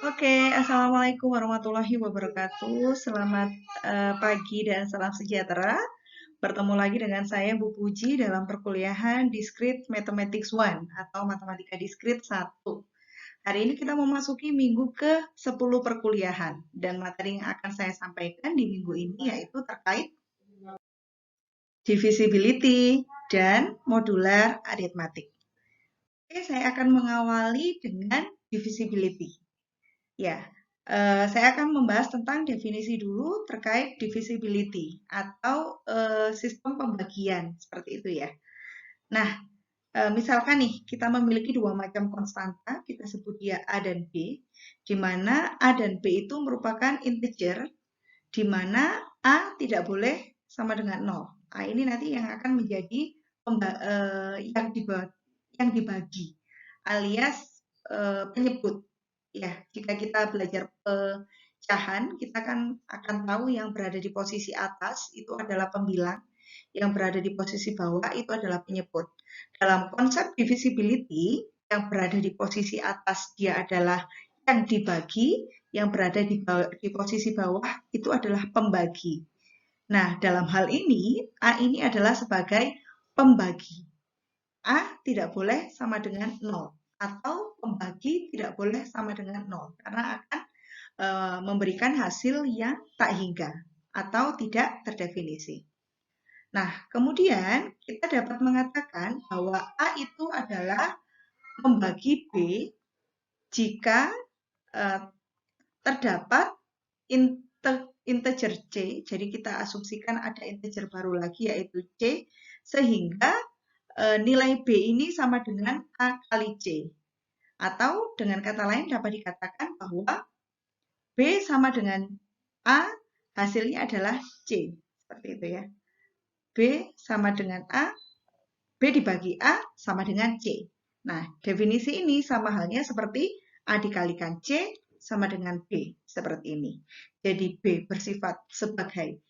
Oke, Assalamualaikum warahmatullahi wabarakatuh. Selamat pagi dan salam sejahtera. Bertemu lagi dengan saya Bu Puji dalam perkuliahan Discrete Mathematics 1 atau Matematika Discrete 1. Hari ini kita memasuki minggu ke-10 perkuliahan dan materi yang akan saya sampaikan di minggu ini yaitu terkait divisibility dan modular arithmetic. Oke, saya akan mengawali dengan divisibility. Ya, saya akan membahas tentang definisi dulu terkait divisibility atau sistem pembagian seperti itu ya. Nah, misalkan nih kita memiliki dua macam konstanta, kita sebut dia A dan B, di mana A dan B itu merupakan integer, di mana A tidak boleh sama dengan 0. A ini nanti yang akan menjadi yang dibagi alias penyebut. Ya, jika kita belajar pecahan, kita kan akan tahu yang berada di posisi atas itu adalah pembilang, yang berada di posisi bawah itu adalah penyebut. Dalam konsep divisibility, yang berada di posisi atas dia adalah yang dibagi, yang berada di posisi bawah itu adalah pembagi. Nah, dalam hal ini, A ini adalah sebagai pembagi. A tidak boleh sama dengan 0 atau pembagi tidak boleh sama dengan 0 karena akan memberikan hasil yang tak hingga atau tidak terdefinisi. Nah, kemudian kita dapat mengatakan bahwa A itu adalah membagi B jika terdapat integer C, jadi kita asumsikan ada integer baru lagi yaitu C, sehingga nilai B ini sama dengan A kali C. Atau dengan kata lain dapat dikatakan bahwa B sama dengan A, hasilnya adalah C. Seperti itu ya. B sama dengan A, B dibagi A sama dengan C. Nah, definisi ini sama halnya seperti A dikalikan C sama dengan B. Seperti ini. Jadi B bersifat sebagai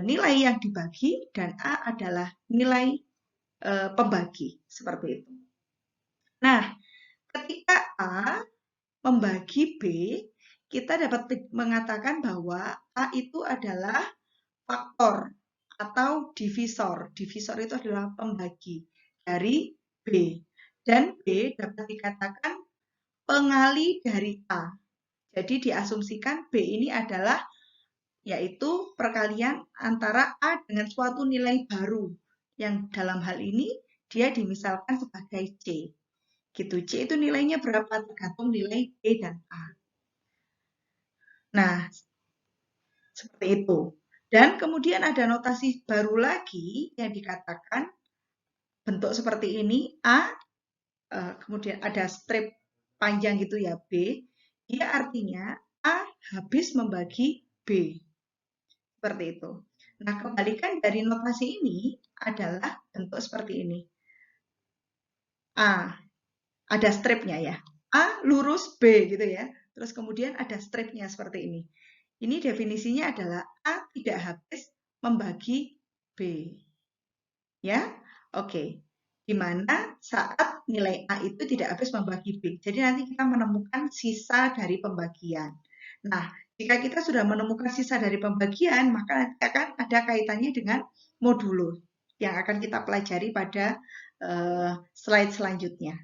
nilai yang dibagi dan A adalah nilai pembagi. Seperti itu. Nah, ketika A membagi B, kita dapat mengatakan bahwa A itu adalah faktor atau divisor. Divisor itu adalah pembagi dari B. Dan B dapat dikatakan pengali dari A. Jadi diasumsikan B ini adalah yaitu perkalian antara A dengan suatu nilai baru. Yang dalam hal ini dia dimisalkan sebagai C. Gitu. C itu nilainya berapa tergantung nilai B dan A. Nah, seperti itu. Dan kemudian ada notasi baru lagi yang dikatakan bentuk seperti ini, A, kemudian ada strip panjang gitu ya, B. Dia artinya A habis membagi B. Seperti itu. Nah, kebalikan dari notasi ini adalah bentuk seperti ini. A, ada stripnya ya. A lurus B gitu ya. Terus kemudian ada stripnya seperti ini. Ini definisinya adalah A tidak habis membagi B. Ya, oke. Di mana saat nilai A itu tidak habis membagi B. Jadi nanti kita menemukan sisa dari pembagian. Nah, jika kita sudah menemukan sisa dari pembagian, maka nanti akan ada kaitannya dengan modulo yang akan kita pelajari pada slide selanjutnya.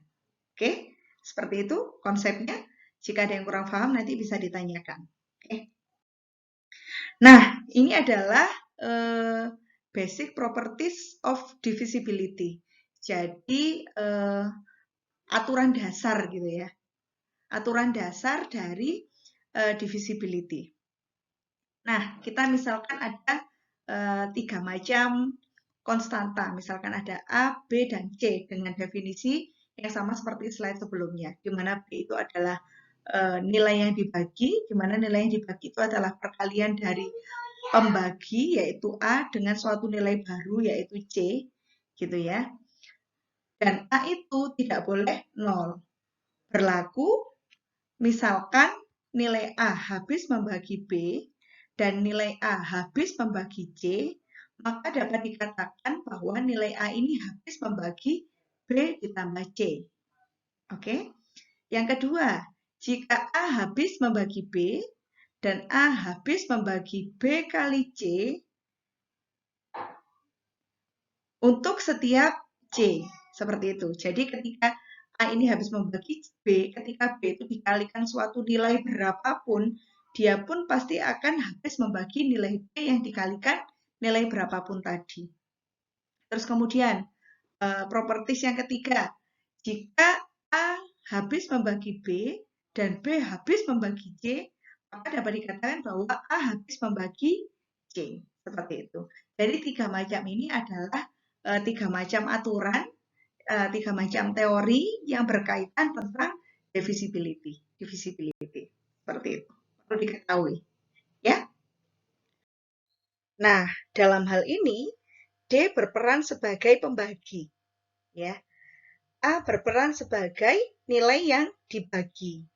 Oke, seperti itu konsepnya. Jika ada yang kurang paham, nanti bisa ditanyakan. Oke. Nah, ini adalah basic properties of divisibility. Jadi, aturan dasar gitu ya. Aturan dasar dari divisibility. Nah, kita misalkan ada 3 macam konstanta. Misalkan ada A, B, dan C dengan definisi yang sama seperti slide sebelumnya, di mana B itu adalah nilai yang dibagi, di mana nilai yang dibagi itu adalah perkalian dari pembagi, yaitu A, dengan suatu nilai baru, yaitu C, gitu ya. Dan A itu tidak boleh 0. Berlaku, misalkan nilai A habis membagi B, dan nilai A habis membagi C, maka dapat dikatakan bahwa nilai A ini habis membagi B ditambah C. Oke. Yang kedua, Jika A habis membagi B dan A habis membagi B kali C untuk setiap C. Seperti itu. Jadi ketika A ini habis membagi B, ketika B itu dikalikan suatu nilai berapapun, dia pun pasti akan habis membagi nilai B yang dikalikan nilai berapapun tadi. Terus kemudian, properties yang ketiga, jika A habis membagi B dan B habis membagi C, maka dapat dikatakan bahwa A habis membagi C. Seperti itu. Jadi 3 macam ini adalah 3 macam aturan, 3 macam teori yang berkaitan tentang divisibility. Seperti itu. Perlu diketahui. Ya. Nah, dalam hal ini, D berperan sebagai pembagi. Ya. A berperan sebagai nilai yang dibagi.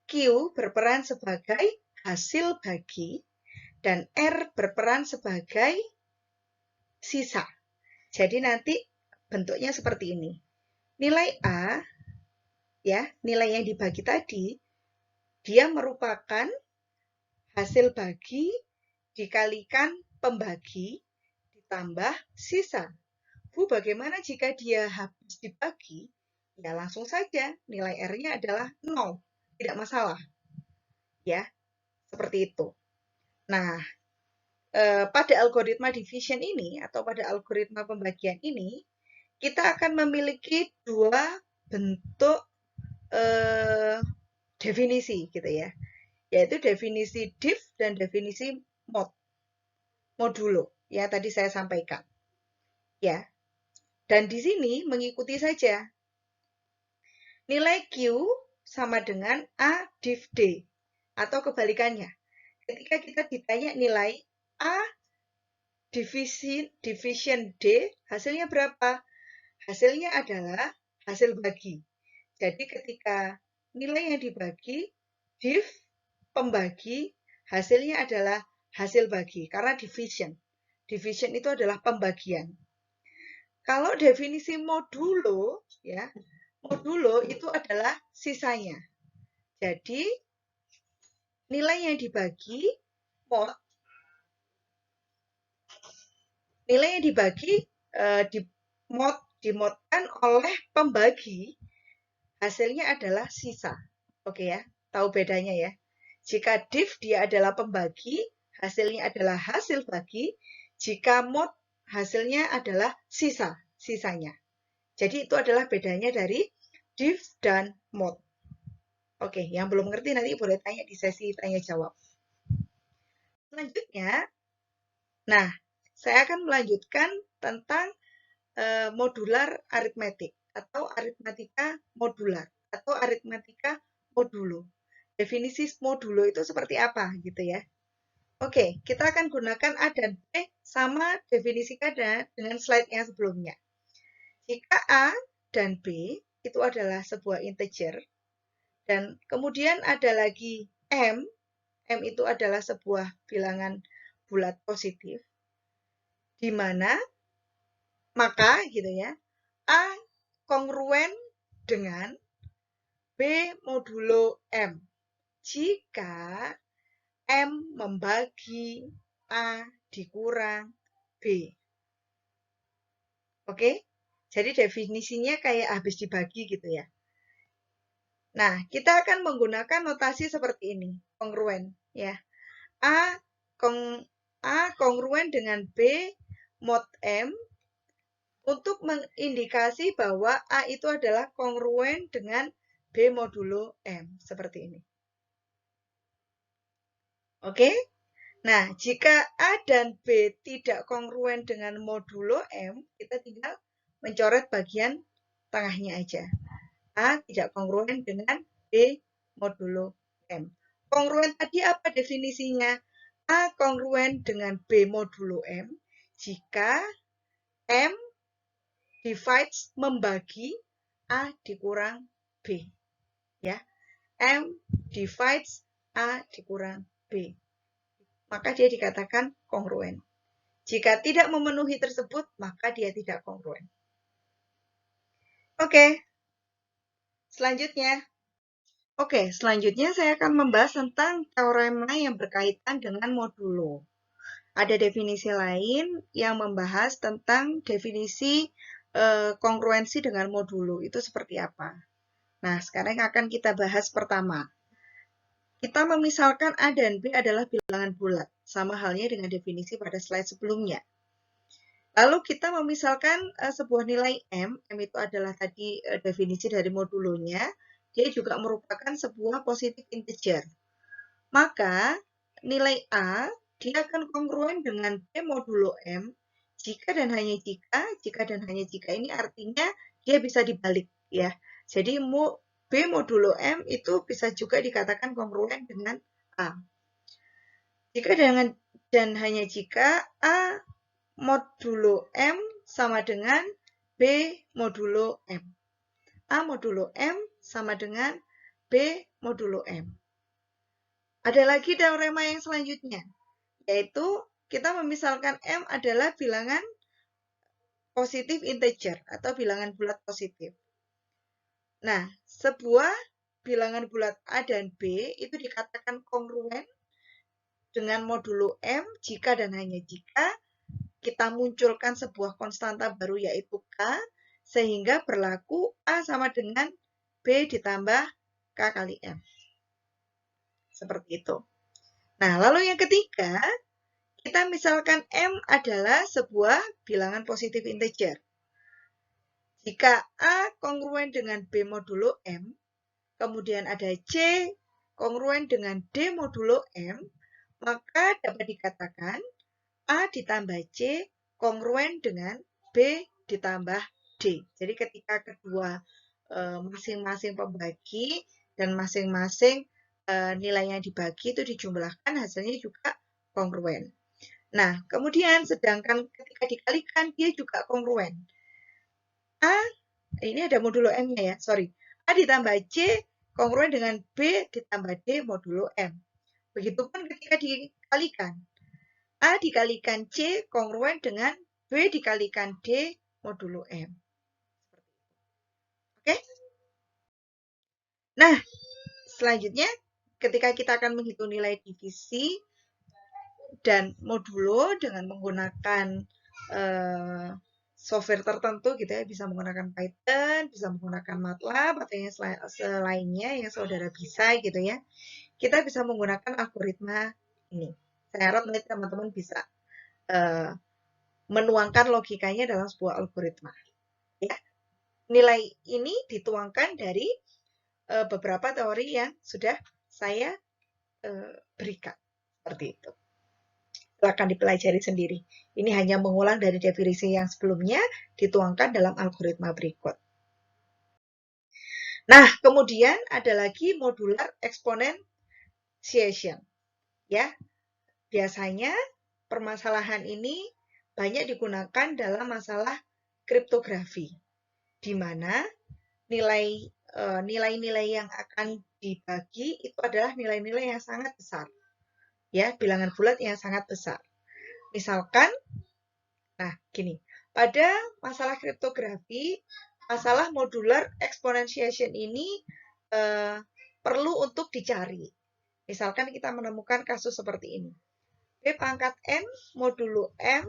Q berperan sebagai hasil bagi. Dan R berperan sebagai sisa. Jadi nanti bentuknya seperti ini. Nilai A, ya, nilai yang dibagi tadi, dia merupakan hasil bagi dikalikan pembagi ditambah sisa. Bu, bagaimana jika dia habis dibagi? Ya langsung saja, nilai R-nya adalah 0. Tidak masalah. Ya, seperti itu. Nah, pada algoritma division ini atau pada algoritma pembagian ini, kita akan memiliki dua bentuk definisi gitu ya, yaitu definisi div dan definisi modulo. Ya, tadi saya sampaikan. Ya, dan di sini mengikuti saja. Nilai Q sama dengan A div D atau kebalikannya. Ketika kita ditanya nilai A division D, hasilnya berapa? Hasilnya adalah hasil bagi. Jadi ketika nilai yang dibagi, div, pembagi, hasilnya adalah hasil bagi. Karena division. Division itu adalah pembagian. Kalau definisi modulo, ya, modulo itu adalah sisanya. Jadi, nilai yang dibagi, nilai yang dibagi dimodkan oleh pembagi, hasilnya adalah sisa. Oke ya, tahu bedanya ya. Jika div dia adalah pembagi, hasilnya adalah hasil bagi. Jika mod, hasilnya adalah sisanya. Jadi itu adalah bedanya dari div dan mod. Oke, yang belum ngerti nanti boleh tanya di sesi tanya jawab. Selanjutnya, nah, saya akan melanjutkan tentang modular aritmetik atau aritmatika modular atau aritmatika modulo. Definisi modulo itu seperti apa gitu ya. Oke, kita akan gunakan A dan B sama definisikan dengan slide yang sebelumnya. Jika A dan B itu adalah sebuah integer, dan kemudian ada lagi M itu adalah sebuah bilangan bulat positif, di mana maka gitu ya, A kongruen dengan B modulo M. Jika M membagi A dikurang B. Oke? Jadi definisinya kayak habis dibagi gitu ya. Nah, kita akan menggunakan notasi seperti ini, kongruen ya. A kongruen dengan B mod M untuk mengindikasi bahwa A itu adalah kongruen dengan B modulo M. Seperti ini. Oke? Nah, jika A dan B tidak kongruen dengan modulo M, kita tinggal mencoret bagian tengahnya aja. A tidak kongruen dengan B modulo M. Kongruen tadi apa definisinya? A kongruen dengan B modulo M jika M divides membagi A dikurang B. Ya. M divides A dikurang B. Maka dia dikatakan kongruen. Jika tidak memenuhi tersebut, maka dia tidak kongruen. Oke. Selanjutnya, Oke, selanjutnya saya akan membahas tentang teorema yang berkaitan dengan modulo. Ada definisi lain yang membahas tentang definisi kongruensi dengan modulo. Itu seperti apa? Nah, sekarang akan kita bahas pertama. Kita memisalkan A dan B adalah bilangan bulat, sama halnya dengan definisi pada slide sebelumnya. Lalu kita memisalkan sebuah nilai M itu adalah tadi definisi dari modulonya, dia juga merupakan sebuah positif integer. Maka nilai A dia akan kongruen dengan B modulo M jika dan hanya jika dan hanya jika ini artinya dia bisa dibalik ya. Jadi B modulo M itu bisa juga dikatakan kongruen dengan A. Jika dan hanya jika A modulo M sama dengan B modulo M. A modulo M sama dengan B modulo M. Ada lagi teorema yang selanjutnya, yaitu kita memisalkan M adalah bilangan positif integer atau bilangan bulat positif. Nah, sebuah bilangan bulat A dan B itu dikatakan kongruen dengan modulo M jika dan hanya jika kita munculkan sebuah konstanta baru yaitu K, sehingga berlaku A sama dengan B ditambah K kali M. Seperti itu. Nah, lalu yang ketiga, kita misalkan M adalah sebuah bilangan positif integer. Jika A kongruen dengan B modulo M, kemudian ada C kongruen dengan D modulo M, maka dapat dikatakan A ditambah C kongruen dengan B ditambah D. Jadi ketika kedua masing-masing pembagi dan masing-masing nilai yang dibagi itu dijumlahkan, hasilnya juga kongruen. Nah, kemudian sedangkan ketika dikalikan, dia juga kongruen. A, ini ada modulo M-nya ya, sorry. A ditambah C kongruen dengan B ditambah D modulo M. Begitupun ketika dikalikan. A dikalikan C kongruen dengan B dikalikan D modulo M. Oke? Nah, selanjutnya ketika kita akan menghitung nilai divisi dan modulo dengan menggunakan software tertentu gitu ya, bisa menggunakan Python, bisa menggunakan MATLAB atau yang selainnya yang saudara bisa gitu ya. Kita bisa menggunakan algoritma ini. Saya harap nanti teman-teman bisa menuangkan logikanya dalam sebuah algoritma. Ya. Nilai ini dituangkan dari beberapa teori yang sudah saya berikan. Seperti itu. Silakan dipelajari sendiri. Ini hanya mengulang dari definisi yang sebelumnya dituangkan dalam algoritma berikut. Nah, kemudian ada lagi modular exponentiation. Ya, biasanya permasalahan ini banyak digunakan dalam masalah kriptografi, di mana nilai-nilai yang akan dibagi itu adalah nilai-nilai yang sangat besar. Ya, bilangan bulat yang sangat besar. Misalkan, nah gini, pada masalah kriptografi, masalah modular exponentiation ini perlu untuk dicari. Misalkan kita menemukan kasus seperti ini. B pangkat N modulo M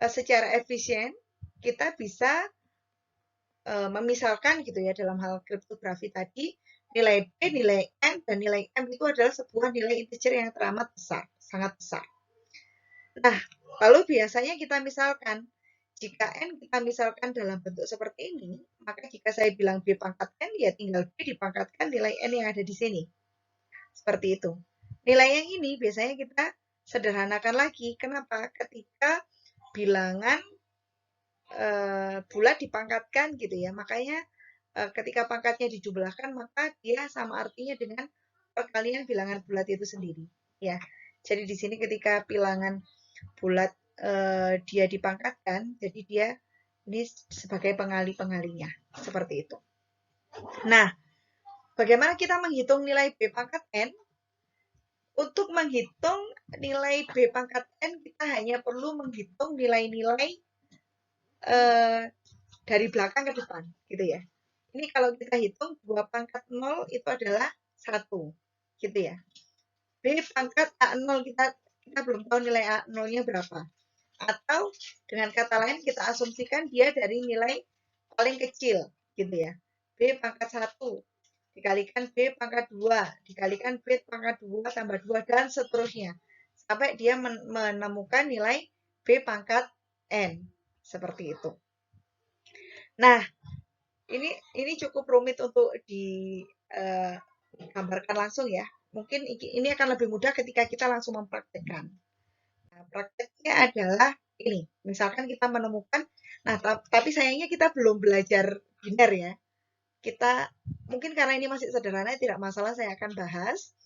secara efisien, kita bisa memisalkan gitu ya dalam hal kriptografi tadi, nilai B, nilai N, dan nilai M itu adalah sebuah nilai integer yang teramat besar, sangat besar. Nah, lalu biasanya kita misalkan, jika N kita misalkan dalam bentuk seperti ini, maka jika saya bilang B pangkat N, ya tinggal B dipangkatkan nilai N yang ada di sini. Seperti itu. Nilai yang ini biasanya kita sederhanakan lagi. Kenapa? Ketika bilangan bulat dipangkatkan gitu ya, makanya ketika pangkatnya dijumlahkan, maka dia sama artinya dengan perkalian bilangan bulat itu sendiri. Ya, jadi di sini ketika bilangan bulat dia dipangkatkan, jadi dia ini sebagai pengali-pengalinya, seperti itu. Nah, bagaimana kita menghitung nilai B pangkat N? Untuk menghitung nilai B pangkat N, kita hanya perlu menghitung nilai-nilai dari belakang ke depan, gitu ya. Ini kalau kita hitung 2 pangkat 0 itu adalah 1. Gitu ya. B pangkat A0 kita belum tahu nilai A0-nya berapa. Atau dengan kata lain kita asumsikan dia dari nilai paling kecil gitu ya. B pangkat 1 dikalikan B pangkat 2 dikalikan B pangkat 2 tambah 2 dan seterusnya. Sampai dia menemukan nilai B pangkat N. Seperti itu. Nah, ini cukup rumit untuk digambarkan langsung ya. Mungkin ini akan lebih mudah ketika kita langsung mempraktekkan. Nah, prakteknya adalah ini. Misalkan kita menemukan, nah tapi sayangnya kita belum belajar biner ya. Kita mungkin karena ini masih sederhana, tidak masalah saya akan bahas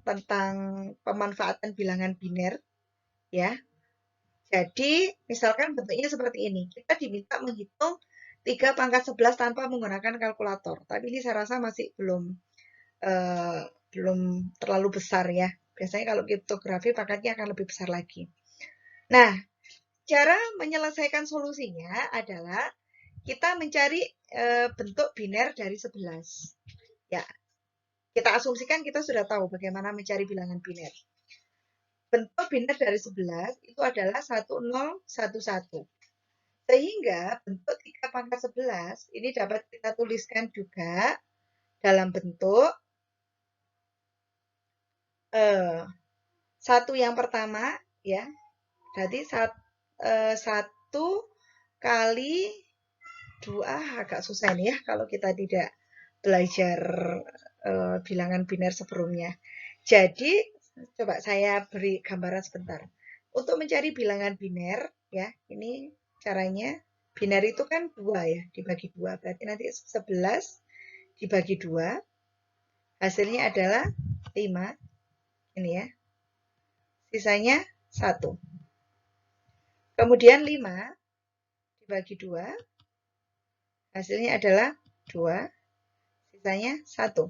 tentang pemanfaatan bilangan biner ya. Jadi, misalkan bentuknya seperti ini. Kita diminta menghitung 3 pangkat 11 tanpa menggunakan kalkulator. Tapi ini saya rasa masih belum terlalu besar ya. Biasanya kalau kriptografi pangkatnya akan lebih besar lagi. Nah, cara menyelesaikan solusinya adalah kita mencari bentuk biner dari 11. Ya, kita asumsikan kita sudah tahu bagaimana mencari bilangan biner. Bentuk biner dari 11 itu adalah 1011. Sehingga bentuk 3 pangkat 11 ini dapat kita tuliskan juga dalam bentuk satu yang pertama ya. Jadi 1 kali 2 agak susah ini ya kalau kita tidak belajar bilangan biner sebelumnya. Jadi coba saya beri gambaran sebentar. Untuk mencari bilangan biner ya, ini caranya. Biner itu kan 2 ya, dibagi 2. Berarti nanti 11 dibagi 2. Hasilnya adalah 5. Ini ya. Sisanya 1. Kemudian 5 dibagi 2. Hasilnya adalah 2. Sisanya 1.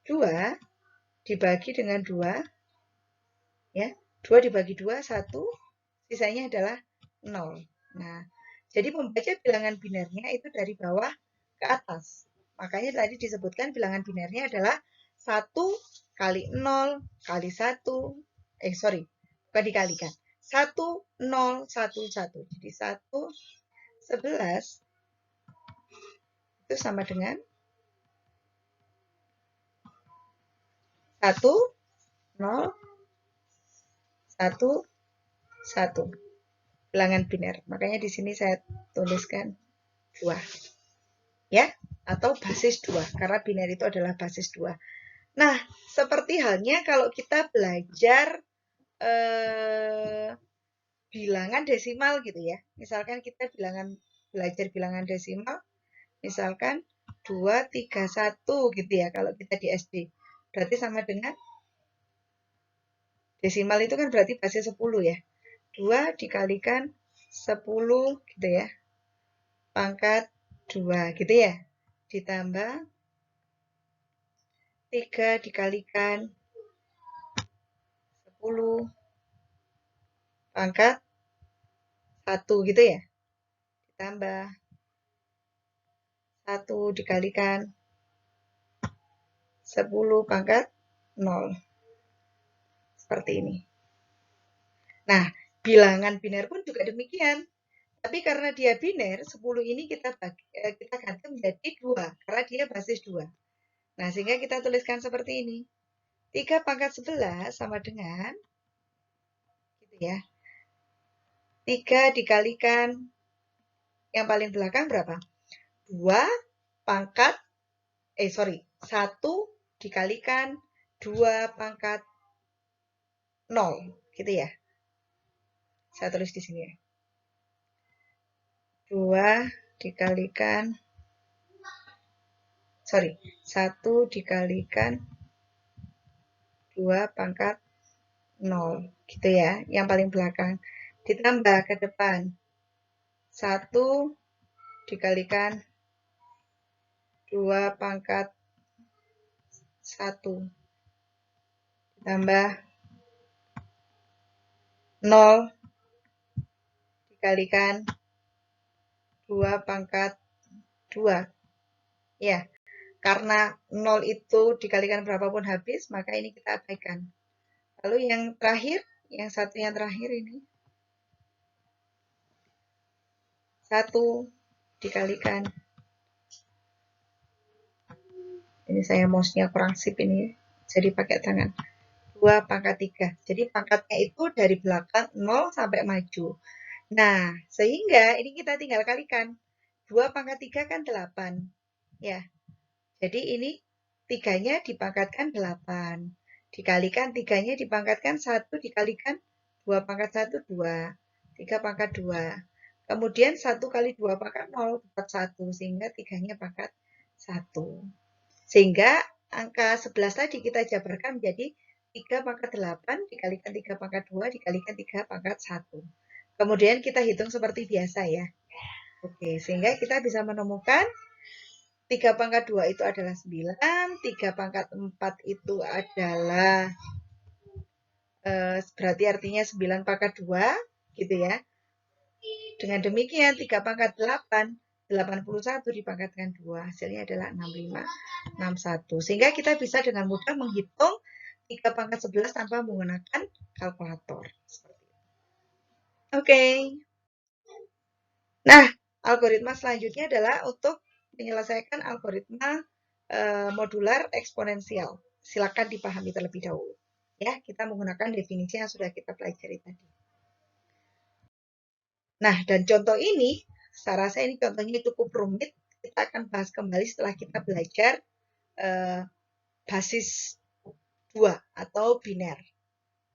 2 dibagi dengan 2. Ya, 2 dibagi 2, 1. Sisanya adalah 0. Nah, jadi membaca bilangan binernya itu dari bawah ke atas. Makanya tadi disebutkan bilangan binernya adalah 1 kali 0 kali 1. Bukan dikalikan. 1, 0, 1, 1. Jadi 1, 11 itu sama dengan 1, 0, 1, 1. Bilangan biner. Makanya di sini saya tuliskan 2. Ya, atau basis 2. Karena biner itu adalah basis 2. Nah, seperti halnya kalau kita belajar bilangan desimal gitu ya. Misalkan kita belajar bilangan desimal, misalkan 2, 3, 1 gitu ya kalau kita di SD. Berarti sama dengan desimal itu kan berarti basis 10 ya. 2 dikalikan 10 gitu ya. Pangkat 2 gitu ya. Ditambah 3 dikalikan 10 pangkat 1 gitu ya. Ditambah 1 dikalikan 10 pangkat 0. Seperti ini. Nah, bilangan biner pun juga demikian. Tapi karena dia biner, 10 ini kita ganti menjadi 2. Karena dia basis 2. Nah, sehingga kita tuliskan seperti ini. 3 pangkat 11 sama dengan, gitu ya. 3 dikalikan, yang paling belakang berapa? 2 pangkat, 1 dikalikan 2 pangkat 0. Gitu ya. Saya tulis di sini ya. 2 dikalikan 1 dikalikan 2 pangkat 0 gitu ya, yang paling belakang. Ditambah ke depan 1 dikalikan 2 pangkat 1 ditambah 0 dikalikan 2 pangkat 2. Ya, karena 0 itu dikalikan berapapun habis, maka ini kita abaikan. Lalu yang terakhir, yang satu yang terakhir ini. 1 dikalikan. Ini saya mouse-nya kurang sip ini, jadi pakai tangan. 2 pangkat 3. Jadi pangkatnya itu dari belakang 0 sampai maju. Nah, sehingga ini kita tinggal kalikan. 2 pangkat 3 kan 8. Ya, jadi ini 3-nya dipangkatkan 8. Dikalikan 3-nya dipangkatkan 1 dikalikan 2 pangkat 1, 2. 3 pangkat 2. Kemudian 1 kali 2 pangkat 0 dapat 1. Sehingga 3-nya pangkat 1. Sehingga angka 11 tadi kita jabarkan menjadi 3 pangkat 8 dikalikan 3 pangkat 2 dikalikan 3 pangkat 1. Kemudian kita hitung seperti biasa ya. Oke, sehingga kita bisa menemukan 3 pangkat 2 itu adalah 9, 3 pangkat 4 itu adalah, berarti artinya 9 pangkat 2, gitu ya. Dengan demikian, 3 pangkat 8, 81 dipangkatkan 2, hasilnya adalah 65, 61. Sehingga kita bisa dengan mudah menghitung 3 pangkat 11 tanpa menggunakan kalkulator. Oke. Nah, algoritma selanjutnya adalah untuk menyelesaikan algoritma modular eksponensial. Silakan dipahami terlebih dahulu. Ya, kita menggunakan definisi yang sudah kita pelajari tadi. Nah, dan contoh ini, saya rasa ini contohnya cukup rumit. Kita akan bahas kembali setelah kita belajar basis 2 atau biner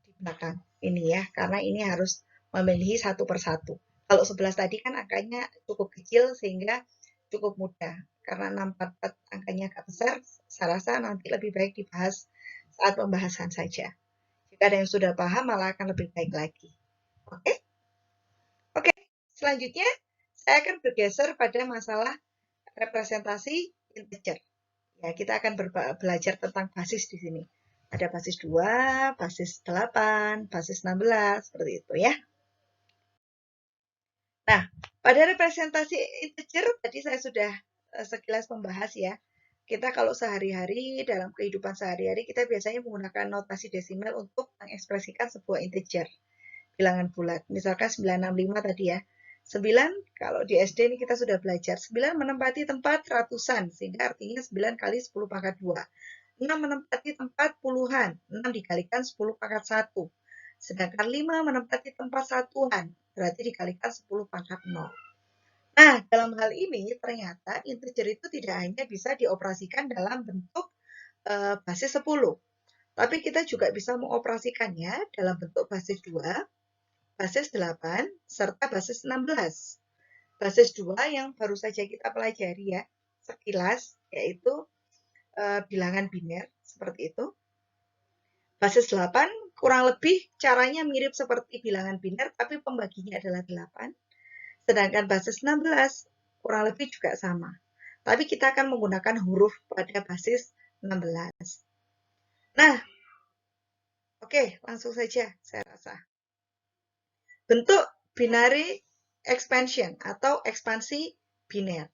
di belakang ini ya, karena ini harus memilih satu persatu. Kalau 11 tadi kan angkanya cukup kecil sehingga cukup mudah. Karena 644 angkanya agak besar, saya rasa nanti lebih baik dibahas saat pembahasan saja. Jika ada yang sudah paham, malah akan lebih baik lagi. Oke? Oke, selanjutnya saya akan bergeser pada masalah representasi integer. Ya, kita akan belajar tentang basis di sini. Ada basis 2, basis 8, basis 16, seperti itu ya. Nah, pada representasi integer tadi saya sudah sekilas membahas ya. Kita kalau sehari-hari, dalam kehidupan sehari-hari, kita biasanya menggunakan notasi desimal untuk mengekspresikan sebuah integer, bilangan bulat. Misalkan 965 tadi ya. 9, kalau di SD ini kita sudah belajar, 9 menempati tempat ratusan, sehingga artinya 9 kali 10 pangkat 2. 6 menempati tempat puluhan, 6 dikalikan 10 pangkat 1. Sedangkan 5 menempati tempat satuan, berarti dikalikan 10 pangkat 0. Nah, dalam hal ini ternyata integer itu tidak hanya bisa dioperasikan dalam bentuk basis 10, tapi kita juga bisa mengoperasikannya dalam bentuk basis 2, basis 8, serta basis 16. Basis 2 yang baru saja kita pelajari ya, sekilas, yaitu bilangan biner, seperti itu. Basis 8 kurang lebih caranya mirip seperti bilangan biner, tapi pembaginya adalah 8. Sedangkan basis 16 kurang lebih juga sama. Tapi kita akan menggunakan huruf pada basis 16. Nah, oke, langsung saja saya rasa. Bentuk binary expansion atau ekspansi biner.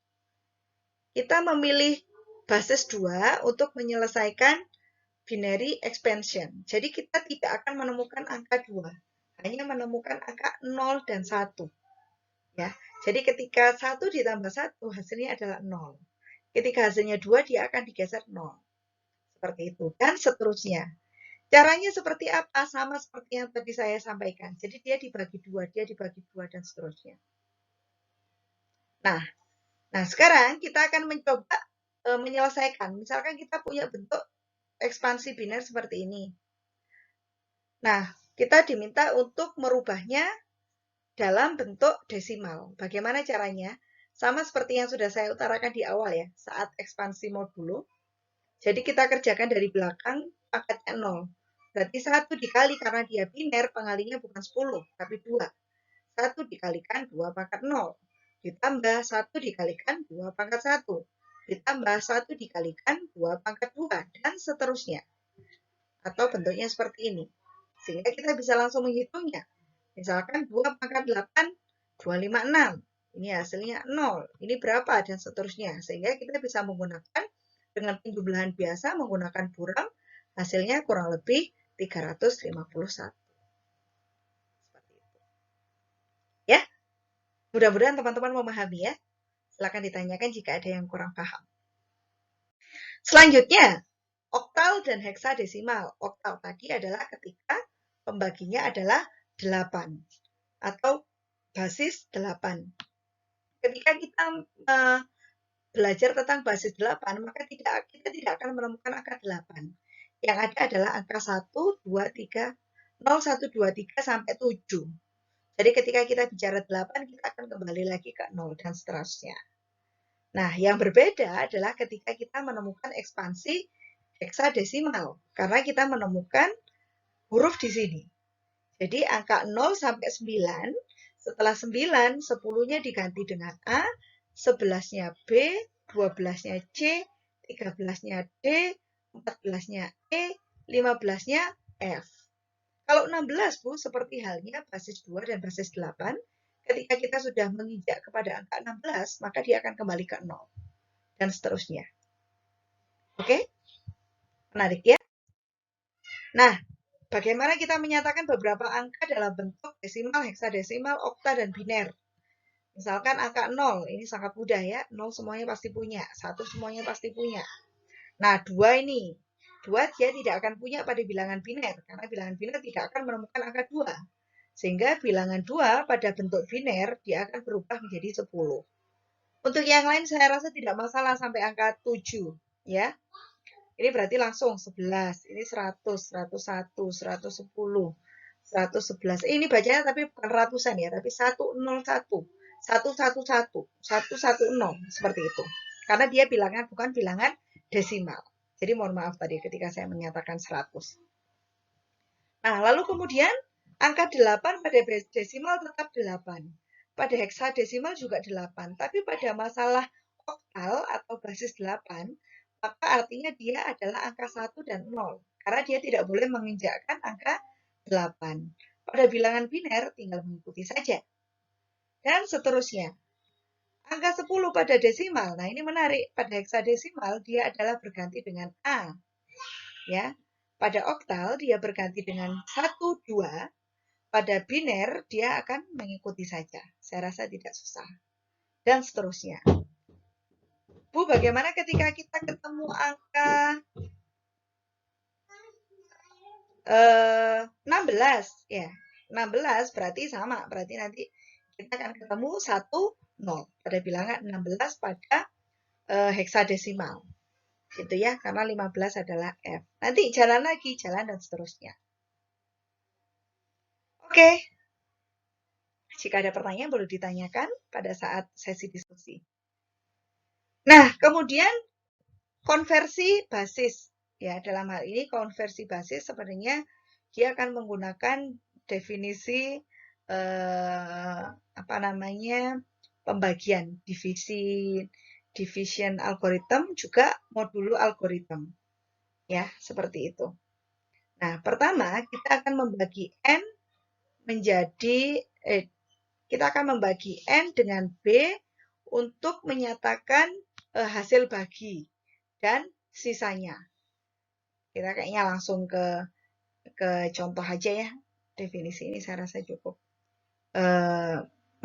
Kita memilih basis 2 untuk menyelesaikan binary expansion. Jadi kita tidak akan menemukan angka 2, hanya menemukan angka 0 dan 1. Ya. Jadi ketika 1 ditambah 1, hasilnya adalah 0. Ketika hasilnya 2, dia akan digeser 0. Seperti itu. Dan seterusnya. Caranya seperti apa? Sama seperti yang tadi saya sampaikan. Jadi dia dibagi 2, dan seterusnya. Nah, sekarang kita akan mencoba menyelesaikan. Misalkan kita punya bentuk ekspansi biner seperti ini. Nah, kita diminta untuk merubahnya dalam bentuk desimal. Bagaimana caranya? Sama seperti yang sudah saya utarakan di awal ya, saat ekspansi modulo. Jadi kita kerjakan dari belakang pangkatnya 0. Berarti 1 dikali karena dia biner, pengalinya bukan 10, tapi 2. 1 dikalikan 2 pangkat 0. Ditambah 1 dikalikan 2 pangkat 1. Ditambah 1 dikalikan 2 pangkat 2, dan seterusnya. Atau bentuknya seperti ini. Sehingga kita bisa langsung menghitungnya. Misalkan 2 pangkat 8, 256. ini hasilnya 0, ini berapa, dan seterusnya. Sehingga kita bisa menggunakan dengan penjumlahan biasa menggunakan buram, hasilnya kurang lebih 351. Seperti itu. Ya, mudah-mudahan teman-teman memahami ya. Silakan ditanyakan jika ada yang kurang paham. Selanjutnya, oktal dan heksadesimal. Oktal tadi adalah ketika pembaginya adalah 8 atau basis 8. Ketika kita belajar tentang basis 8, maka kita tidak akan menemukan angka 8. Yang ada adalah angka 1, 2, 3, 0, 1, 2, 3, sampai 7. Jadi ketika kita bicara 8, kita akan kembali lagi ke 0, dan seterusnya. Nah, yang berbeda adalah ketika kita menemukan ekspansi heksadesimal, karena kita menemukan huruf di sini. Jadi angka 0 sampai 9, setelah 9, 10-nya diganti dengan A, 11-nya B, 12-nya C, 13-nya D, 14-nya E, 15-nya F. Kalau 16, Bu, seperti halnya basis 2 dan basis 8, ketika kita sudah menginjak kepada angka 16, maka dia akan kembali ke 0. Dan seterusnya. Oke? Menarik ya? Nah, bagaimana kita menyatakan beberapa angka dalam bentuk desimal, heksadesimal, okta, dan biner? Misalkan angka 0, ini sangat mudah ya. 0 semuanya pasti punya, 1 semuanya pasti punya. Nah, 2 ini. 2 dia tidak akan punya pada bilangan biner, karena bilangan biner tidak akan menemukan angka 2. Sehingga bilangan 2 pada bentuk biner, dia akan berubah menjadi 10. Untuk yang lain saya rasa tidak masalah sampai angka 7. Ya. Ini berarti langsung 11, ini 100, 101, 110, 111. Ini bacanya tapi bukan ratusan ya, tapi 101, 111, 110, seperti itu. Karena dia bilangan bukan bilangan desimal. Jadi mohon maaf tadi ketika saya menyatakan 100. Nah, lalu kemudian angka 8 pada desimal tetap 8. Pada heksadesimal juga 8. Tapi pada masalah oktal atau basis 8, maka artinya dia adalah angka 1 dan 0. Karena dia tidak boleh menginjakkan angka 8. Pada bilangan biner tinggal mengikuti saja. Dan seterusnya. Angka 10 pada desimal. Nah, ini menarik. Pada heksadesimal dia adalah berganti dengan A. Ya. Pada oktal dia berganti dengan 1, 2. Pada biner dia akan mengikuti saja. Saya rasa tidak susah. Dan seterusnya. Bu, bagaimana ketika kita ketemu angka 16? Ya, 16 berarti sama. Berarti nanti kita akan ketemu 1, 0. Pada bilangan 16 pada heksadesimal. Gitu ya, karena 15 adalah F. Nanti jalan lagi, jalan dan seterusnya. Oke. Jika ada pertanyaan boleh ditanyakan pada saat sesi diskusi. Nah, kemudian konversi basis. Ya, dalam hal ini konversi basis sebenarnya dia akan menggunakan definisi pembagian, division algorithm, juga modulo algorithm. Ya, seperti itu. Nah, pertama kita akan membagi N menjadi kita akan membagi N dengan B untuk menyatakan hasil bagi dan sisanya. Kita kayaknya langsung ke contoh aja ya. Definisi ini saya rasa cukup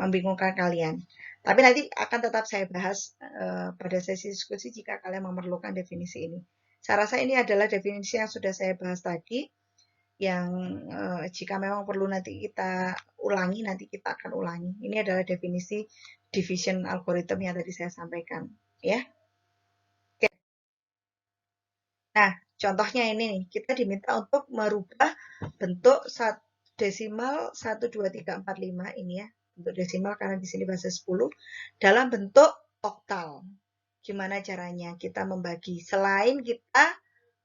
membingungkan kalian. Tapi nanti akan tetap saya bahas pada sesi diskusi jika kalian memerlukan definisi ini. Saya rasa ini adalah definisi yang sudah saya bahas tadi, yang jika memang perlu nanti kita ulangi, nanti kita akan ulangi. Ini adalah definisi division algorithm yang tadi saya sampaikan. Ya. Oke. Nah, contohnya ini nih, kita diminta untuk merubah bentuk desimal 1, 2, 3, 4, 5 ini ya. Bentuk desimal karena di sini bahasa 10 dalam bentuk oktal. Gimana caranya kita membagi selain kita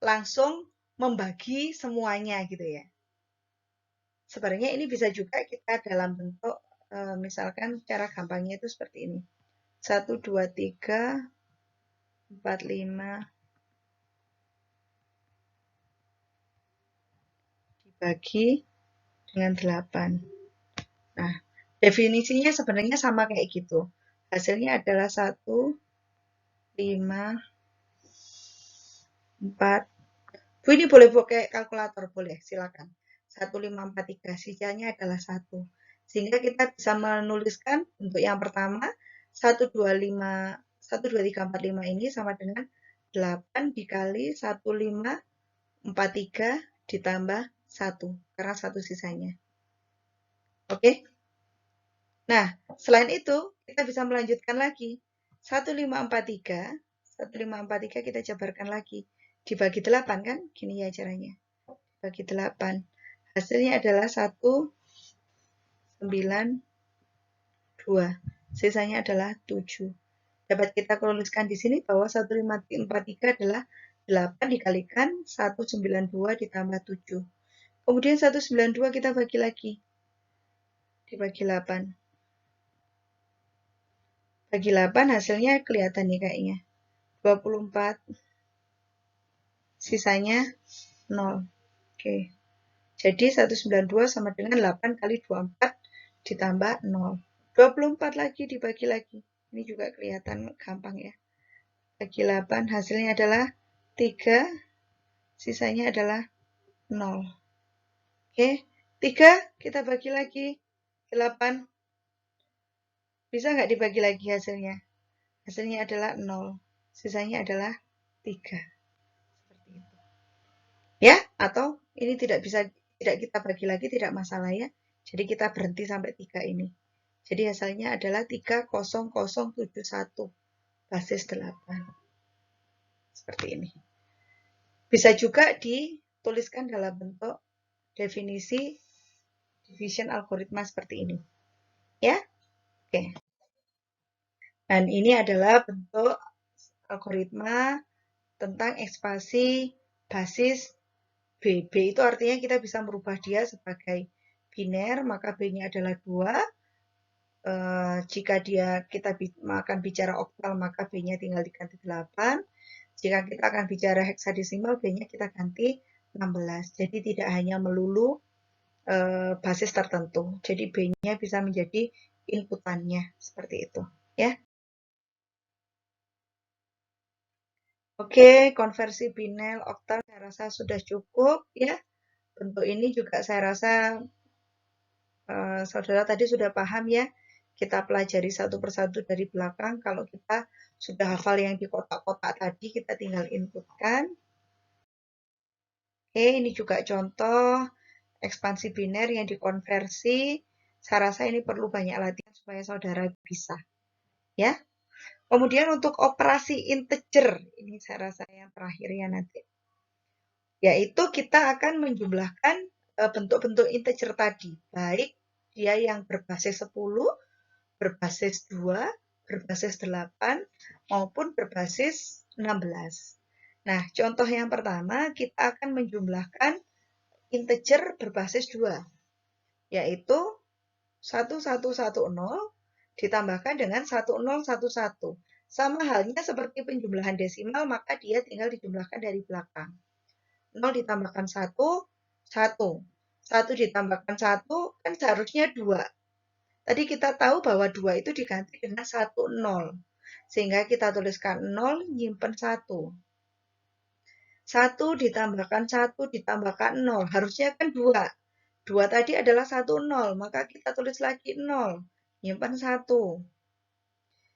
langsung membagi semuanya gitu ya. Sebenarnya ini bisa juga kita dalam bentuk misalkan cara gampangnya itu seperti ini. 1, 2, 3, 4, 5 dibagi dengan 8. Nah, Definisinya sebenarnya sama kayak gitu. Hasilnya adalah 1, 5, 4. Bu, ini boleh pakai kalkulator, boleh, silakan. 1, 5, 4, 3. Sisanya adalah 1. Sehingga kita bisa menuliskan untuk yang pertama, 1, 2, 5, 1, 2, 3, 4, 5 ini sama dengan 8 dikali 1, 5, 4, 3 ditambah 1. Karena 1 sisanya. Oke? Nah, selain itu, kita bisa melanjutkan lagi. 1, 5, 4, 3. 1, 5, 4, 3 kita jabarkan lagi. Dibagi 8 kan? Gini ya caranya. Bagi 8. Hasilnya adalah 1, 9, 2. Sisanya adalah 7. Dapat kita tuliskan di sini bahwa 1, 5, 4, 3 adalah 8 dikalikan 1, 9, 2 ditambah 7. Kemudian 1, 9, 2 kita bagi lagi. Dibagi 8. Bagi 8 hasilnya kelihatan nih kayaknya. 24. Sisanya 0. Oke. Jadi 192 sama dengan 8 kali 24 ditambah 0. 24 lagi dibagi lagi. Ini juga kelihatan gampang ya. Bagi 8 hasilnya adalah 3. Sisanya adalah 0. Oke. 3 kita bagi lagi. 8. Bisa nggak dibagi lagi hasilnya? Hasilnya adalah 0. Sisanya adalah 3. Seperti itu. Ya, atau ini tidak kita bagi lagi, tidak masalah ya. Jadi kita berhenti sampai 3 ini. Jadi hasilnya adalah 30071 basis 8. Seperti ini. Bisa juga dituliskan dalam bentuk definisi division algoritma seperti ini. Ya, oke. Dan ini adalah bentuk algoritma tentang ekspansi basis B. B itu artinya kita bisa merubah dia sebagai biner, maka B-nya adalah 2. Jika kita akan bicara oktal, maka B-nya tinggal diganti 8. Jika kita akan bicara heksadesimal, B-nya kita ganti 16. Jadi tidak hanya melulu basis tertentu. Jadi B-nya bisa menjadi inputannya. Seperti itu. Ya. Oke, konversi biner oktal saya rasa sudah cukup. Ya. Bentuk ini juga saya rasa saudara tadi sudah paham ya. Kita pelajari satu persatu dari belakang. Kalau kita sudah hafal yang di kotak-kotak tadi, kita tinggal inputkan. Oke, ini juga contoh ekspansi biner yang dikonversi. Saya rasa ini perlu banyak latihan supaya saudara bisa. Ya. Kemudian untuk operasi integer, ini saya rasa yang terakhir ya nanti. Yaitu kita akan menjumlahkan bentuk-bentuk integer tadi. Baik dia yang berbasis 10, berbasis 2, berbasis 8, maupun berbasis 16. Nah, contoh yang pertama, kita akan menjumlahkan integer berbasis 2, yaitu 1110 ditambahkan dengan 1011. Sama halnya seperti penjumlahan desimal, maka dia tinggal dijumlahkan dari belakang. 0 ditambahkan 1, 1. 1 ditambahkan 1, kan seharusnya 2. Tadi kita tahu bahwa 2 itu diganti dengan 1, 0. Sehingga kita tuliskan 0, nyimpen 1. 1 ditambahkan 1 ditambahkan 0. Harusnya kan 2. 2 tadi adalah 1, 0. Maka kita tulis lagi 0. Nyimpen 1. 1,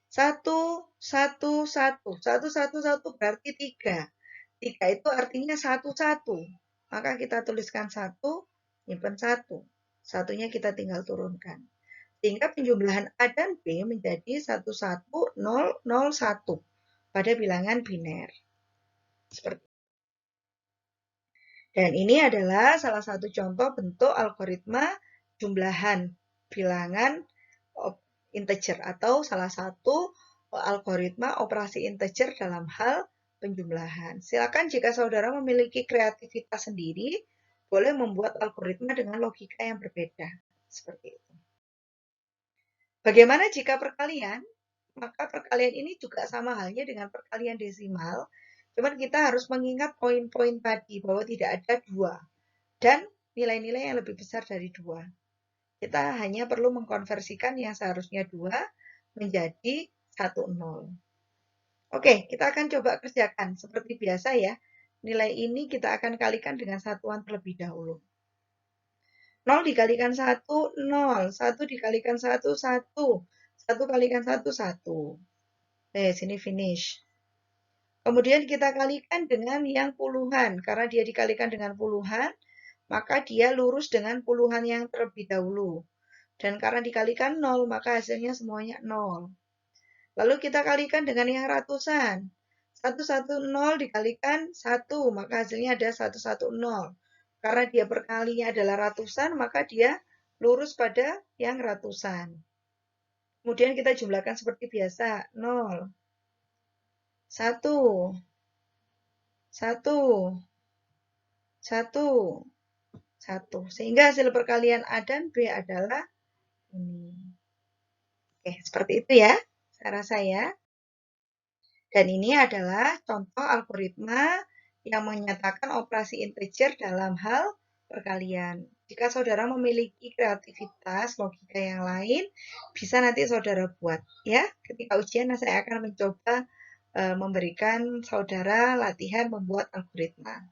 1, 1. 1, 1, 1 berarti 3. 3 itu artinya 1, 1. Maka kita tuliskan 1, nyimpen 1. Satunya kita tinggal turunkan. Sehingga penjumlahan A dan B menjadi 11001 pada bilangan biner. Seperti. Dan ini adalah salah satu contoh bentuk algoritma jumlahan bilangan integer atau salah satu algoritma operasi integer dalam hal penjumlahan. Silakan jika saudara memiliki kreativitas sendiri, boleh membuat algoritma dengan logika yang berbeda. Seperti itu. Bagaimana jika perkalian? Maka perkalian ini juga sama halnya dengan perkalian desimal. Cuman kita harus mengingat poin-poin tadi bahwa tidak ada 2 dan nilai-nilai yang lebih besar dari 2. Kita hanya perlu mengkonversikan yang seharusnya 2 menjadi 1, 0. Oke, kita akan coba kerjakan. Seperti biasa ya, nilai ini kita akan kalikan dengan satuan terlebih dahulu. 0 dikalikan 1, 0. 1 dikalikan 1, 1. 1 kalikan 1, 1. Sini finish. Kemudian kita kalikan dengan yang puluhan. Karena dia dikalikan dengan puluhan, maka dia lurus dengan puluhan yang terlebih dahulu. Dan karena dikalikan 0, maka hasilnya semuanya 0. Lalu kita kalikan dengan yang ratusan. 110 dikalikan 1, maka hasilnya ada 110. Karena dia perkalinya adalah ratusan, maka dia lurus pada yang ratusan. Kemudian kita jumlahkan seperti biasa. 0, 1, 1, 1, 1. Sehingga hasil perkalian A dan B adalah ini. Oke, seperti itu ya. Saya rasa ya. Dan ini adalah contoh algoritma yang menyatakan operasi integer dalam hal perkalian. Jika saudara memiliki kreativitas logika yang lain, bisa nanti saudara buat. Ya, ketika ujian saya akan mencoba memberikan saudara latihan membuat algoritma.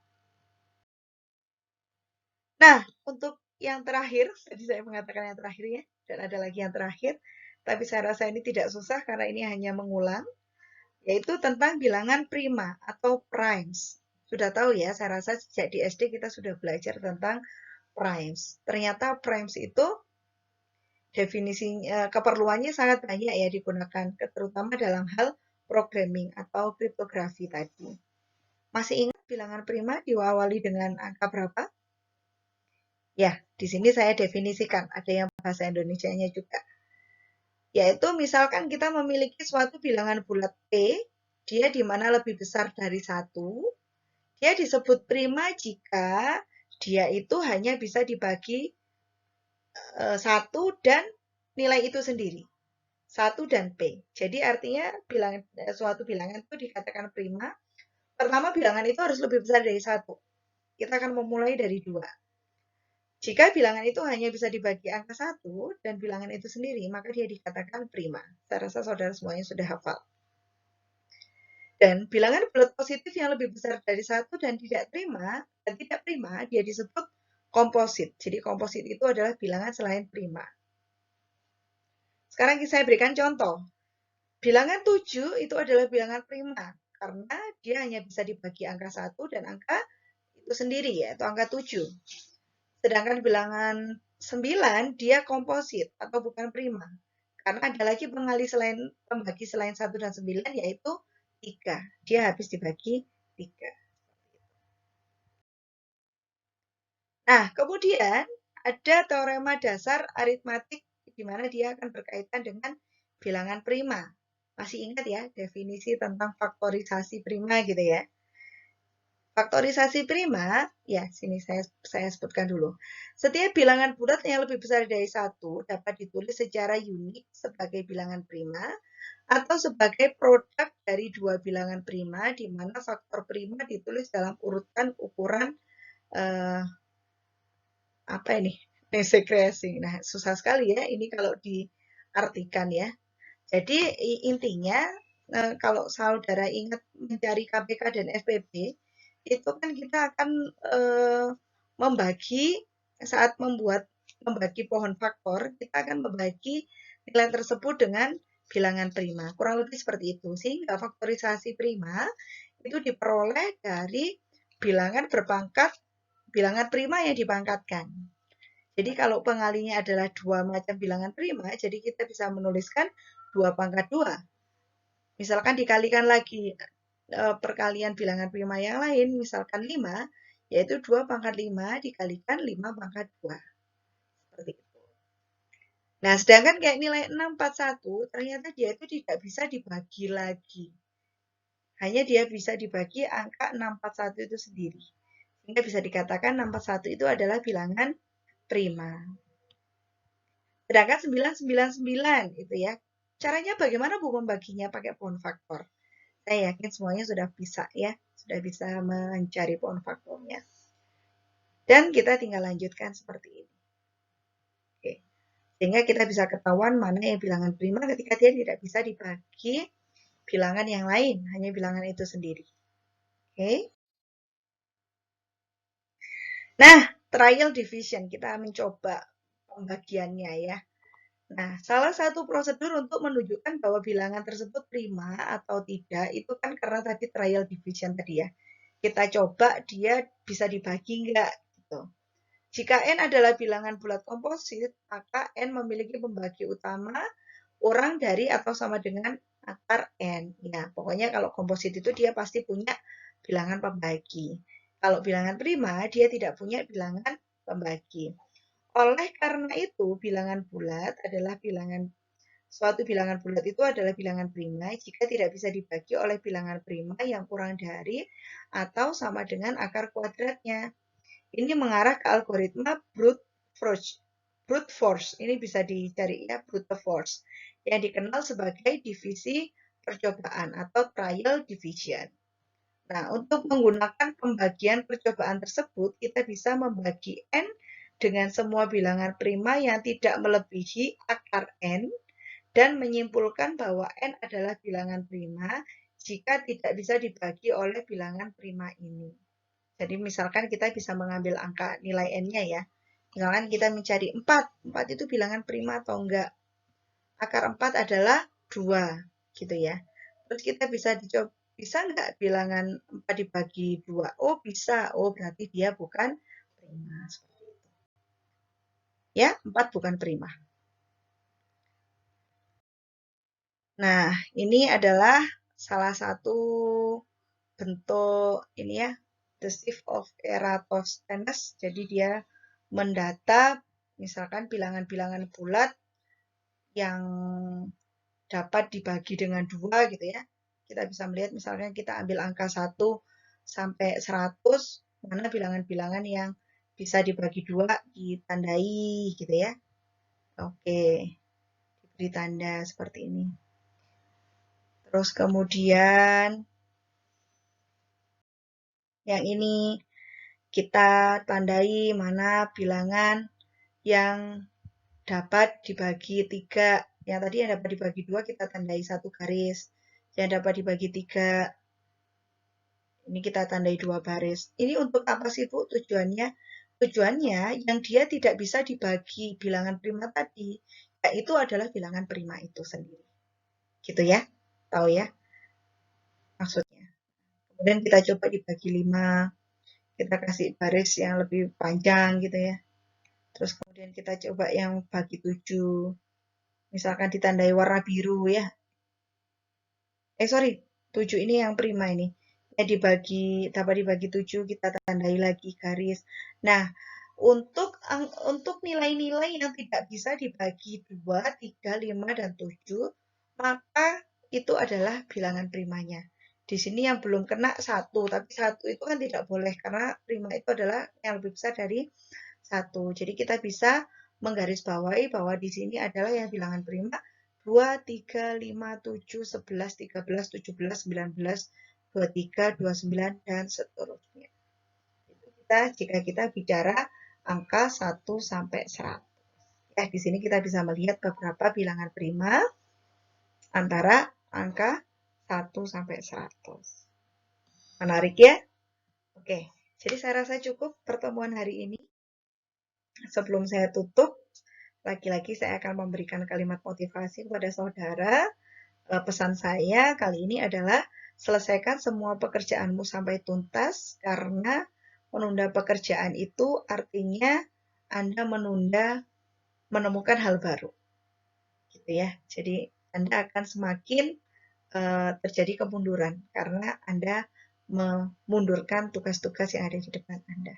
Nah, untuk yang terakhir, tadi saya mengatakan yang terakhir ya, dan ada lagi yang terakhir, tapi saya rasa ini tidak susah karena ini hanya mengulang, yaitu tentang bilangan prima atau primes. Sudah tahu ya, saya rasa sejak di SD kita sudah belajar tentang primes. Ternyata primes itu definisi keperluannya sangat banyak ya digunakan, terutama dalam hal programming atau kriptografi tadi. Masih ingat bilangan prima diawali dengan angka berapa? Ya, di sini saya definisikan, ada yang bahasa Indonesianya juga. Yaitu misalkan kita memiliki suatu bilangan bulat P, dia di mana lebih besar dari 1, dia disebut prima jika dia itu hanya bisa dibagi 1 dan nilai itu sendiri. 1 dan P. Jadi artinya suatu bilangan itu dikatakan prima. Pertama bilangan itu harus lebih besar dari 1. Kita akan memulai dari 2. Jika bilangan itu hanya bisa dibagi angka 1 dan bilangan itu sendiri, maka dia dikatakan prima. Saya rasa saudara semuanya sudah hafal. Dan bilangan bulat positif yang lebih besar dari 1 dan tidak prima, dia disebut komposit. Jadi komposit itu adalah bilangan selain prima. Sekarang saya berikan contoh. Bilangan 7 itu adalah bilangan prima, karena dia hanya bisa dibagi angka 1 dan angka itu sendiri, yaitu angka 7. Sedangkan bilangan 9 dia komposit atau bukan prima. Karena ada lagi pembagi selain 1 dan 9 yaitu 3. Dia habis dibagi 3. Nah, kemudian ada teorema dasar aritmatik di mana dia akan berkaitan dengan bilangan prima. Masih ingat ya definisi tentang faktorisasi prima gitu ya. Faktorisasi prima, ya sini saya sebutkan dulu. Setiap bilangan bulat yang lebih besar dari 1 dapat ditulis secara unik sebagai bilangan prima atau sebagai produk dari dua bilangan prima di mana faktor prima ditulis dalam urutan ukuran apa ini? Sekresi. Nah, susah sekali ya ini kalau diartikan ya. Jadi intinya kalau saudara ingat mencari KPK dan FPB, itu kan kita akan membagi saat membagi pohon faktor, kita akan membagi nilai tersebut dengan bilangan prima. Kurang lebih seperti itu. Sehingga faktorisasi prima itu diperoleh dari bilangan prima yang dipangkatkan. Jadi kalau pengalinya adalah dua macam bilangan prima, jadi kita bisa menuliskan 2 pangkat 2. Misalkan dikalikan lagi perkalian bilangan prima yang lain, misalkan 5, yaitu 2 pangkat 5 dikalikan 5 pangkat 2. Seperti itu. Nah, sedangkan kayak nilai 641, ternyata dia itu tidak bisa dibagi lagi. Hanya dia bisa dibagi angka 641 itu sendiri. Sehingga bisa dikatakan 641 itu adalah bilangan prima. Sedangkan 999 itu ya. Caranya bagaimana Bu membaginya pakai pohon faktor? Saya yakin semuanya sudah bisa ya, sudah bisa mencari pohon faktornya. Dan kita tinggal lanjutkan seperti ini. Oke. Sehingga kita bisa ketahuan mana yang bilangan prima ketika dia tidak bisa dibagi bilangan yang lain, hanya bilangan itu sendiri. Oke. Nah, trial division, kita mencoba pembagiannya ya. Nah, salah satu prosedur untuk menunjukkan bahwa bilangan tersebut prima atau tidak, itu kan karena tadi trial division tadi ya. Kita coba dia bisa dibagi enggak, gitu. Jika N adalah bilangan bulat komposit, maka N memiliki pembagi utama kurang dari atau sama dengan akar N. Ya, pokoknya kalau komposit itu dia pasti punya bilangan pembagi. Kalau bilangan prima, dia tidak punya bilangan pembagi. Oleh karena itu, bilangan bulat adalah suatu bilangan bulat itu adalah bilangan prima jika tidak bisa dibagi oleh bilangan prima yang kurang dari atau sama dengan akar kuadratnya. Ini mengarah ke algoritma brute force. Ini bisa dicari ya, brute force, yang dikenal sebagai divisi percobaan atau trial division. Nah, untuk menggunakan pembagian percobaan tersebut, kita bisa membagi N dengan semua bilangan prima yang tidak melebihi akar N dan menyimpulkan bahwa N adalah bilangan prima jika tidak bisa dibagi oleh bilangan prima ini. Jadi misalkan kita bisa mengambil angka nilai N-nya ya. Misalkan kita mencari 4. 4 itu bilangan prima atau enggak. Akar 4 adalah 2 gitu ya. Terus kita bisa dicoba, bisa enggak bilangan 4 dibagi 2? Oh bisa, oh berarti dia bukan prima. Seperti itu. Ya, 4 bukan prima. Nah, ini adalah salah satu bentuk ini ya, the shift of Eratosthenes. Jadi dia mendata misalkan bilangan-bilangan bulat yang dapat dibagi dengan 2 gitu ya. Kita bisa melihat misalnya kita ambil angka 1 sampai 100, mana bilangan-bilangan yang bisa dibagi 2 ditandai gitu ya. Oke, diberi tanda seperti ini. Terus kemudian yang ini kita tandai mana bilangan yang dapat dibagi 3. Yang tadi yang dapat dibagi 2 kita tandai 1 garis. Yang dapat dibagi 3 ini kita tandai 2 baris. Ini untuk apa sih Bu tujuannya? Tujuannya yang dia tidak bisa dibagi bilangan prima tadi, yaitu adalah bilangan prima itu sendiri. Gitu ya? Tahu ya maksudnya. Kemudian kita coba dibagi 5. Kita kasih baris yang lebih panjang gitu ya. Terus kemudian kita coba yang bagi 7. Misalkan ditandai warna biru ya. Sorry, 7 ini yang prima ini. Dapat dibagi 7, kita tandai lagi garis. Nah, untuk nilai-nilai yang tidak bisa dibagi 2, 3, 5, dan 7, maka itu adalah bilangan primanya. Di sini yang belum kena 1, tapi 1 itu kan tidak boleh karena prima itu adalah yang lebih besar dari 1. Jadi kita bisa menggarisbawahi bahwa di sini adalah yang bilangan prima 2, 3, 5, 7, 11, 13, 17, 19, 23, 29, dan seterusnya. Itu jika kita bicara angka 1 sampai 100. Ya, di sini kita bisa melihat beberapa bilangan prima antara angka 1 sampai 100. Menarik ya? Oke, jadi saya rasa cukup pertemuan hari ini. Sebelum saya tutup, lagi-lagi saya akan memberikan kalimat motivasi kepada saudara. Pesan saya kali ini adalah selesaikan semua pekerjaanmu sampai tuntas, karena menunda pekerjaan itu artinya Anda menemukan hal baru. Gitu ya. Jadi Anda akan semakin terjadi kemunduran karena Anda memundurkan tugas-tugas yang ada di depan Anda.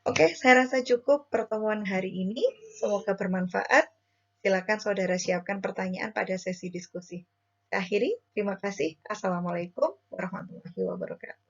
Oke, saya rasa cukup pertemuan hari ini. Semoga bermanfaat. Silakan saudara siapkan pertanyaan pada sesi diskusi. Saya akhiri, terima kasih. Assalamualaikum warahmatullahi wabarakatuh.